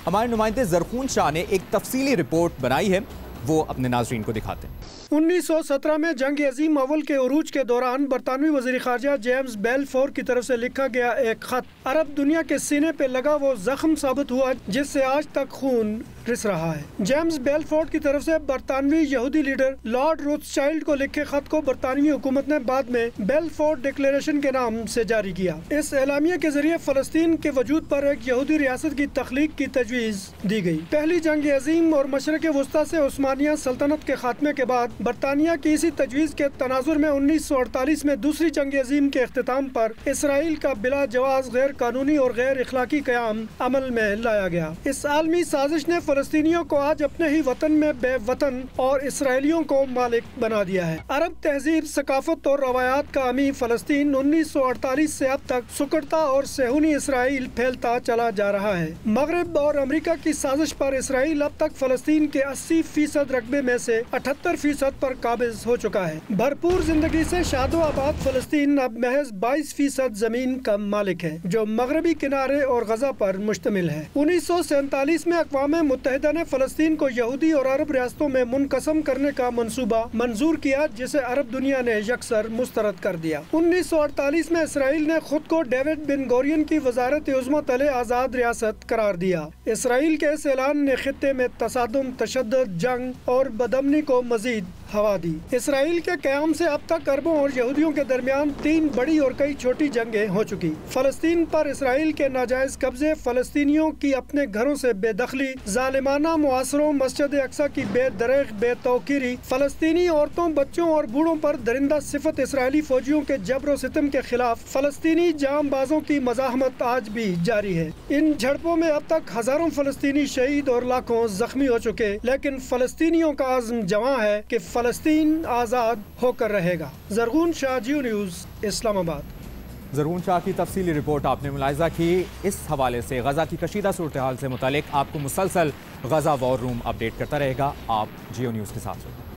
ہمارے نمائندے زرخون شاہ نے ایک تفصیلی رپورٹ بنائی ہے، وہ اپنے ناظرین کو دکھاتے ہیں۔ 1917 میں جنگ عظیم اول کے عروج کے دوران برطانوی وزیر خارجہ جیمز بیلفور کی طرف سے لکھا گیا ایک خط عرب دنیا کے سینے پہ لگا وہ زخم ثابت ہوا جس سے آج تک خون رس رہا ہے۔ جیمز بیلفور کی طرف سے برطانوی یہودی لیڈر لارڈ روتھسچائلڈ کو لکھے خط کو برطانوی حکومت نے بعد میں بیلفور ڈکلیریشن کے نام سے جاری کیا۔ اس اعلامیہ کے ذریعے فلسطین کے وجود پر ایک یہودی ریاست کی تخلیق کی تجویز دی گئی۔ پہلی جنگ عظیم اور مشرق وسطیٰ سے عثمانیہ سلطنت کے خاتمے کے بعد برطانیہ کی اسی تجویز کے تناظر میں 1948 میں دوسری جنگ عظیم کے اختتام پر اسرائیل کا بلا جواز غیر قانونی اور غیر اخلاقی قیام عمل میں لایا گیا۔ اس عالمی سازش نے فلسطینیوں کو آج اپنے ہی وطن میں بے وطن اور اسرائیلیوں کو مالک بنا دیا ہے۔ عرب تہذیب، ثقافت اور روایات کا امی فلسطین 1948 سے اب تک سکڑتا اور صہیونی اسرائیل پھیلتا چلا جا رہا ہے۔ مغرب اور امریکہ کی سازش پر اسرائیل اب تک فلسطین کے 80% رقبے میں سے 78% پر قابض ہو چکا ہے۔ بھرپور زندگی سے شاد و آباد فلسطین اب محض 22% زمین کا مالک ہے جو مغربی کنارے اور غزہ پر مشتمل ہے۔ 1947 میں اقوام متحدہ نے فلسطین کو یہودی اور عرب ریاستوں میں منقسم کرنے کا منصوبہ منظور کیا جسے عرب دنیا نے یکسر مسترد کر دیا۔ 1948 میں اسرائیل نے خود کو ڈیوڈ بن گورین کی وزارت عظمیٰ تلے آزاد ریاست قرار دیا۔ اسرائیل کے اس اعلان نے خطے میں تصادم، تشدد، جنگ اور بدامنی کو مزید ہوا دی۔ اسرائیل کے قیام سے اب تک عربوں اور یہودیوں کے درمیان 3 بڑی اور کئی چھوٹی جنگیں ہو چکی۔ فلسطین پر اسرائیل کے ناجائز قبضے، فلسطینیوں کی اپنے گھروں سے بے دخلی، ظالمانہ محاصروں، مسجد اقصیٰ کی بے دریغ بے توقیری، فلسطینی عورتوں، بچوں اور بوڑھوں پر درندہ صفت اسرائیلی فوجیوں کے جبر و ستم کے خلاف فلسطینی جام بازوں کی مزاحمت آج بھی جاری ہے۔ ان جھڑپوں میں اب تک ہزاروں فلسطینی شہید اور لاکھوں زخمی ہو چکے، لیکن فلسطینیوں کا عزم جواں ہے کہ فلسطین آزاد ہو کر رہے گا۔ زرخون شاہ، جیو نیوز، اسلام آباد۔ زرخون شاہ کی تفصیلی رپورٹ آپ نے ملاحظہ کی۔ اس حوالے سے غزہ کی کشیدہ صورتحال سے متعلق آپ کو مسلسل غزہ وار روم اپڈیٹ کرتا رہے گا۔ آپ جیو نیوز کے ساتھ